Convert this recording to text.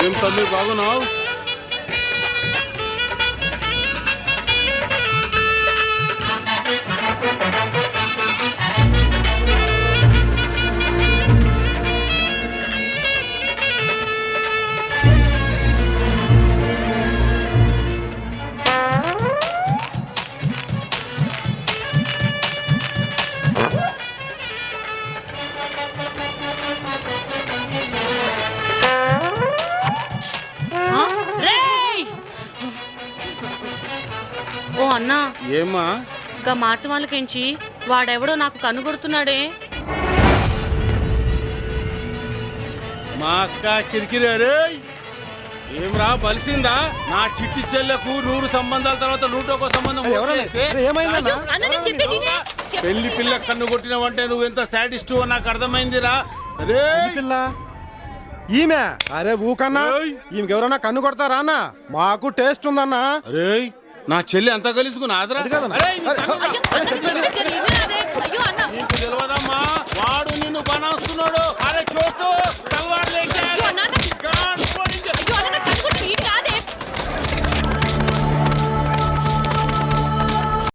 ఏం తమ్మి బాగున్నావు? ఓ అన్నా, ఏమ్మా? గా మార్తి వాళ్ళకించి వాడెవడో నాకు కనుగొడుతున్నాడే. మా అక్క కిరికిరే. ఏమ్రా బలిసిందా? నా చిట్టి చెల్లెకు 100 సంబంధాల తర్వాత 101 సంబంధం. పెళ్లి పిల్ల కన్ను కొట్టినవంటే నువ్వెంత సాడిస్టు నాకు అర్థమైందిరా. రే పిల్ల ఈమె అరే ఊకన్నా ఈమెకెవరన్నా కన్ను కొడతారా అన్న? మాకు టేస్ట్ ఉందన్నా. అరే నా చెల్లి అంతా కలుసుకుని ఆదరా.